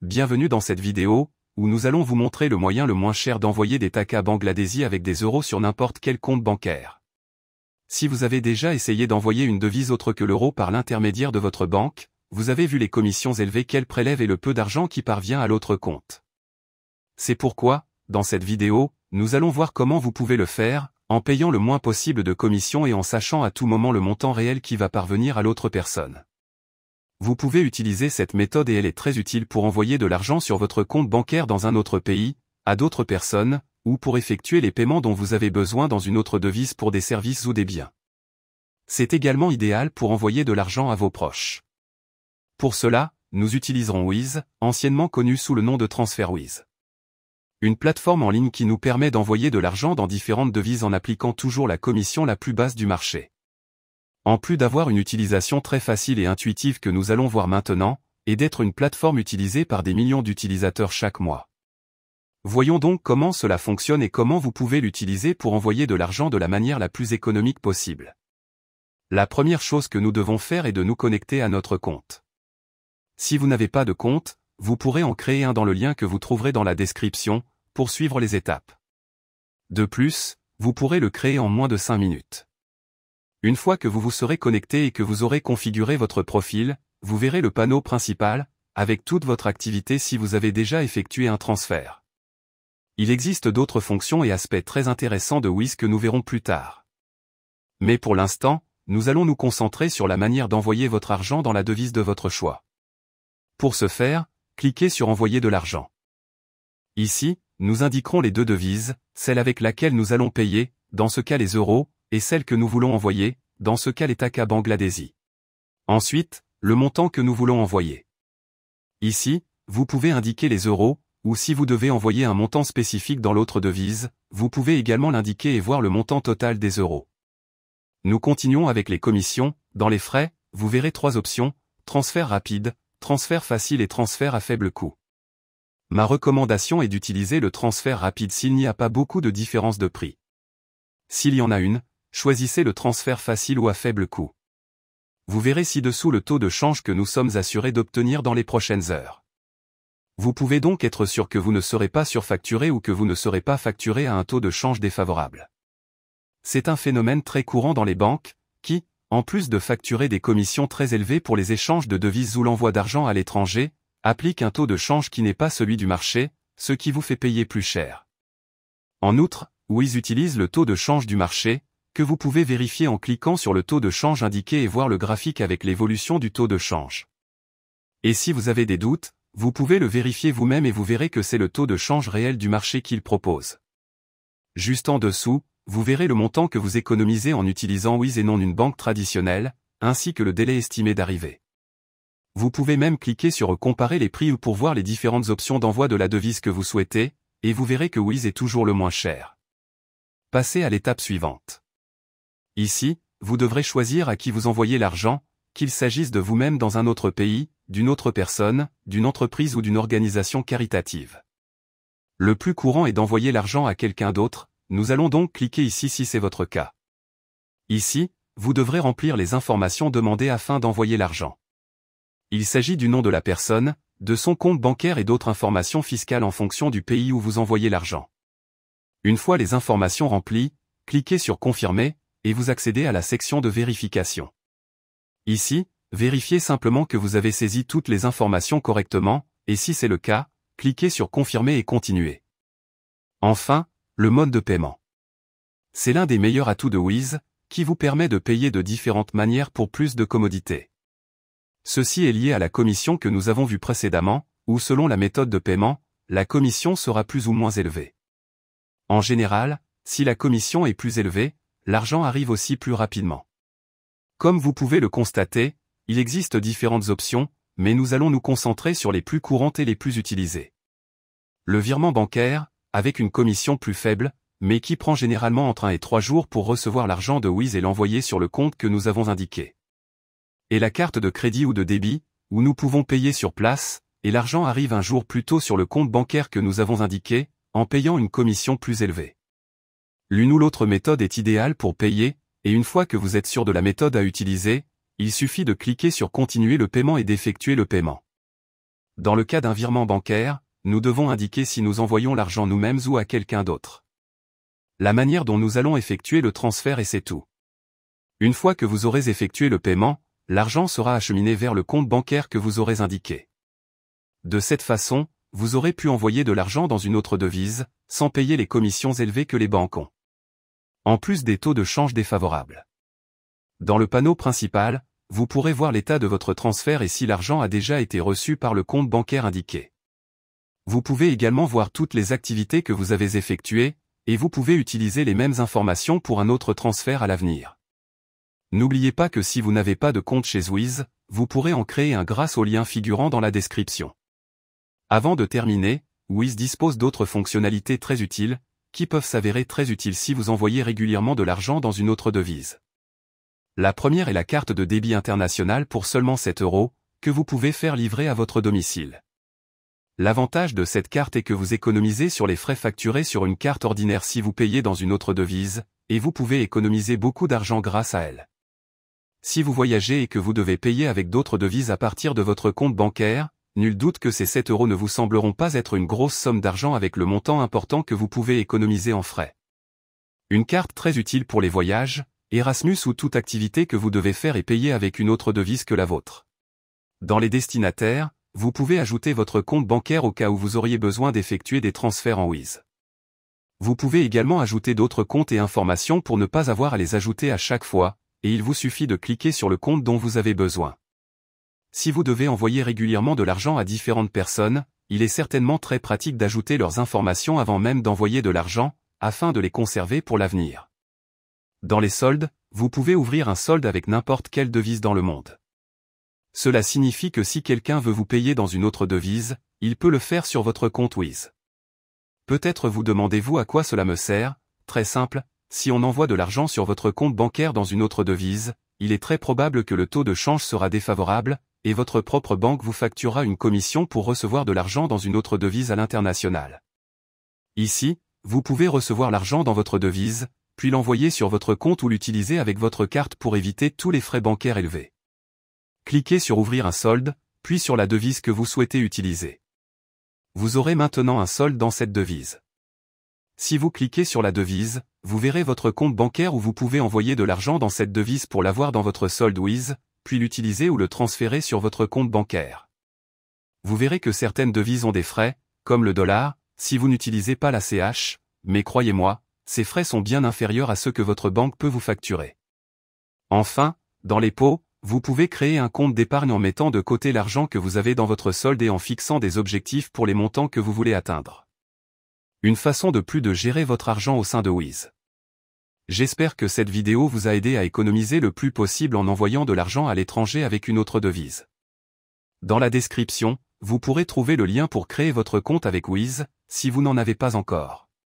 bienvenue dans cette vidéo, où nous allons vous montrer le moyen le moins cher d'envoyer des taka bangladésis avec des euros sur n'importe quel compte bancaire. Si vous avez déjà essayé d'envoyer une devise autre que l'euro par l'intermédiaire de votre banque, vous avez vu les commissions élevées qu'elle prélève et le peu d'argent qui parvient à l'autre compte. C'est pourquoi, dans cette vidéo, nous allons voir comment vous pouvez le faire, en payant le moins possible de commissions et en sachant à tout moment le montant réel qui va parvenir à l'autre personne. Vous pouvez utiliser cette méthode et elle est très utile pour envoyer de l'argent sur votre compte bancaire dans un autre pays, à d'autres personnes, ou pour effectuer les paiements dont vous avez besoin dans une autre devise pour des services ou des biens. C'est également idéal pour envoyer de l'argent à vos proches. Pour cela, nous utiliserons Wise, anciennement connu sous le nom de TransferWise. Une plateforme en ligne qui nous permet d'envoyer de l'argent dans différentes devises en appliquant toujours la commission la plus basse du marché. En plus d'avoir une utilisation très facile et intuitive que nous allons voir maintenant, et d'être une plateforme utilisée par des millions d'utilisateurs chaque mois. Voyons donc comment cela fonctionne et comment vous pouvez l'utiliser pour envoyer de l'argent de la manière la plus économique possible. La première chose que nous devons faire est de nous connecter à notre compte. Si vous n'avez pas de compte, vous pourrez en créer un dans le lien que vous trouverez dans la description, pour suivre les étapes. De plus, vous pourrez le créer en moins de 5 minutes. Une fois que vous vous serez connecté et que vous aurez configuré votre profil, vous verrez le panneau principal, avec toute votre activité si vous avez déjà effectué un transfert. Il existe d'autres fonctions et aspects très intéressants de Wise que nous verrons plus tard. Mais pour l'instant, nous allons nous concentrer sur la manière d'envoyer votre argent dans la devise de votre choix. Pour ce faire, cliquez sur Envoyer de l'argent. Ici, nous indiquerons les deux devises, celle avec laquelle nous allons payer, dans ce cas les euros, et celle que nous voulons envoyer, dans ce cas les taka bangladésis. Ensuite, le montant que nous voulons envoyer. Ici, vous pouvez indiquer les euros, ou si vous devez envoyer un montant spécifique dans l'autre devise, vous pouvez également l'indiquer et voir le montant total des euros. Nous continuons avec les commissions. Dans les frais, vous verrez 3 options, transfert rapide, transfert facile et transfert à faible coût. Ma recommandation est d'utiliser le transfert rapide s'il n'y a pas beaucoup de différence de prix. S'il y en a une, choisissez le transfert facile ou à faible coût. Vous verrez ci-dessous le taux de change que nous sommes assurés d'obtenir dans les prochaines heures. Vous pouvez donc être sûr que vous ne serez pas surfacturé ou que vous ne serez pas facturé à un taux de change défavorable. C'est un phénomène très courant dans les banques, qui, en plus de facturer des commissions très élevées pour les échanges de devises ou l'envoi d'argent à l'étranger, applique un taux de change qui n'est pas celui du marché, ce qui vous fait payer plus cher. En outre, Wise utilise le taux de change du marché, que vous pouvez vérifier en cliquant sur le taux de change indiqué et voir le graphique avec l'évolution du taux de change. Et si vous avez des doutes, vous pouvez le vérifier vous-même et vous verrez que c'est le taux de change réel du marché qu'il propose. Juste en dessous, vous verrez le montant que vous économisez en utilisant Wise et non une banque traditionnelle, ainsi que le délai estimé d'arrivée. Vous pouvez même cliquer sur Comparer les prix ou pour voir les différentes options d'envoi de la devise que vous souhaitez, et vous verrez que Wise est toujours le moins cher. Passez à l'étape suivante. Ici, vous devrez choisir à qui vous envoyez l'argent, qu'il s'agisse de vous-même dans un autre pays, d'une autre personne, d'une entreprise ou d'une organisation caritative. Le plus courant est d'envoyer l'argent à quelqu'un d'autre, nous allons donc cliquer ici si c'est votre cas. Ici, vous devrez remplir les informations demandées afin d'envoyer l'argent. Il s'agit du nom de la personne, de son compte bancaire et d'autres informations fiscales en fonction du pays où vous envoyez l'argent. Une fois les informations remplies, cliquez sur Confirmer, et vous accédez à la section de vérification. Ici, vérifiez simplement que vous avez saisi toutes les informations correctement, et si c'est le cas, cliquez sur Confirmer et Continuer. Enfin, le mode de paiement. C'est l'un des meilleurs atouts de Wise, qui vous permet de payer de différentes manières pour plus de commodité. Ceci est lié à la commission que nous avons vue précédemment, où selon la méthode de paiement, la commission sera plus ou moins élevée. En général, si la commission est plus élevée, l'argent arrive aussi plus rapidement. Comme vous pouvez le constater, il existe différentes options, mais nous allons nous concentrer sur les plus courantes et les plus utilisées. Le virement bancaire, avec une commission plus faible, mais qui prend généralement entre 1 et 3 jours pour recevoir l'argent de Wise et l'envoyer sur le compte que nous avons indiqué. Et la carte de crédit ou de débit, où nous pouvons payer sur place, et l'argent arrive un jour plus tôt sur le compte bancaire que nous avons indiqué, en payant une commission plus élevée. L'une ou l'autre méthode est idéale pour payer, et une fois que vous êtes sûr de la méthode à utiliser, il suffit de cliquer sur Continuer le paiement et d'effectuer le paiement. Dans le cas d'un virement bancaire, nous devons indiquer si nous envoyons l'argent nous-mêmes ou à quelqu'un d'autre. La manière dont nous allons effectuer le transfert et c'est tout. Une fois que vous aurez effectué le paiement, l'argent sera acheminé vers le compte bancaire que vous aurez indiqué. De cette façon, vous aurez pu envoyer de l'argent dans une autre devise, sans payer les commissions élevées que les banques ont. En plus des taux de change défavorables. Dans le panneau principal, vous pourrez voir l'état de votre transfert et si l'argent a déjà été reçu par le compte bancaire indiqué. Vous pouvez également voir toutes les activités que vous avez effectuées, et vous pouvez utiliser les mêmes informations pour un autre transfert à l'avenir. N'oubliez pas que si vous n'avez pas de compte chez Wiz, vous pourrez en créer un grâce au lien figurant dans la description. Avant de terminer, Wiz dispose d'autres fonctionnalités très utiles, qui peuvent s'avérer très utiles si vous envoyez régulièrement de l'argent dans une autre devise. La première est la carte de débit international pour seulement 7 €, que vous pouvez faire livrer à votre domicile. L'avantage de cette carte est que vous économisez sur les frais facturés sur une carte ordinaire si vous payez dans une autre devise, et vous pouvez économiser beaucoup d'argent grâce à elle. Si vous voyagez et que vous devez payer avec d'autres devises à partir de votre compte bancaire, nul doute que ces 7 € ne vous sembleront pas être une grosse somme d'argent avec le montant important que vous pouvez économiser en frais. Une carte très utile pour les voyages, Erasmus ou toute activité que vous devez faire et payer avec une autre devise que la vôtre. Dans les destinataires, vous pouvez ajouter votre compte bancaire au cas où vous auriez besoin d'effectuer des transferts en Wiz. Vous pouvez également ajouter d'autres comptes et informations pour ne pas avoir à les ajouter à chaque fois, et il vous suffit de cliquer sur le compte dont vous avez besoin. Si vous devez envoyer régulièrement de l'argent à différentes personnes, il est certainement très pratique d'ajouter leurs informations avant même d'envoyer de l'argent, afin de les conserver pour l'avenir. Dans les soldes, vous pouvez ouvrir un solde avec n'importe quelle devise dans le monde. Cela signifie que si quelqu'un veut vous payer dans une autre devise, il peut le faire sur votre compte Wiz. Peut-être vous demandez-vous à quoi cela me sert? Très simple, si on envoie de l'argent sur votre compte bancaire dans une autre devise, il est très probable que le taux de change sera défavorable, et votre propre banque vous facturera une commission pour recevoir de l'argent dans une autre devise à l'international. Ici, vous pouvez recevoir l'argent dans votre devise, puis l'envoyer sur votre compte ou l'utiliser avec votre carte pour éviter tous les frais bancaires élevés. Cliquez sur Ouvrir un solde, puis sur la devise que vous souhaitez utiliser. Vous aurez maintenant un solde dans cette devise. Si vous cliquez sur la devise, vous verrez votre compte bancaire où vous pouvez envoyer de l'argent dans cette devise pour l'avoir dans votre solde Wiz, puis l'utiliser ou le transférer sur votre compte bancaire. Vous verrez que certaines devises ont des frais, comme le dollar, si vous n'utilisez pas la CH, mais croyez-moi, ces frais sont bien inférieurs à ceux que votre banque peut vous facturer. Enfin, dans les pots, vous pouvez créer un compte d'épargne en mettant de côté l'argent que vous avez dans votre solde et en fixant des objectifs pour les montants que vous voulez atteindre. Une façon de plus de gérer votre argent au sein de Wiz. J'espère que cette vidéo vous a aidé à économiser le plus possible en envoyant de l'argent à l'étranger avec une autre devise. Dans la description, vous pourrez trouver le lien pour créer votre compte avec Wiz, si vous n'en avez pas encore.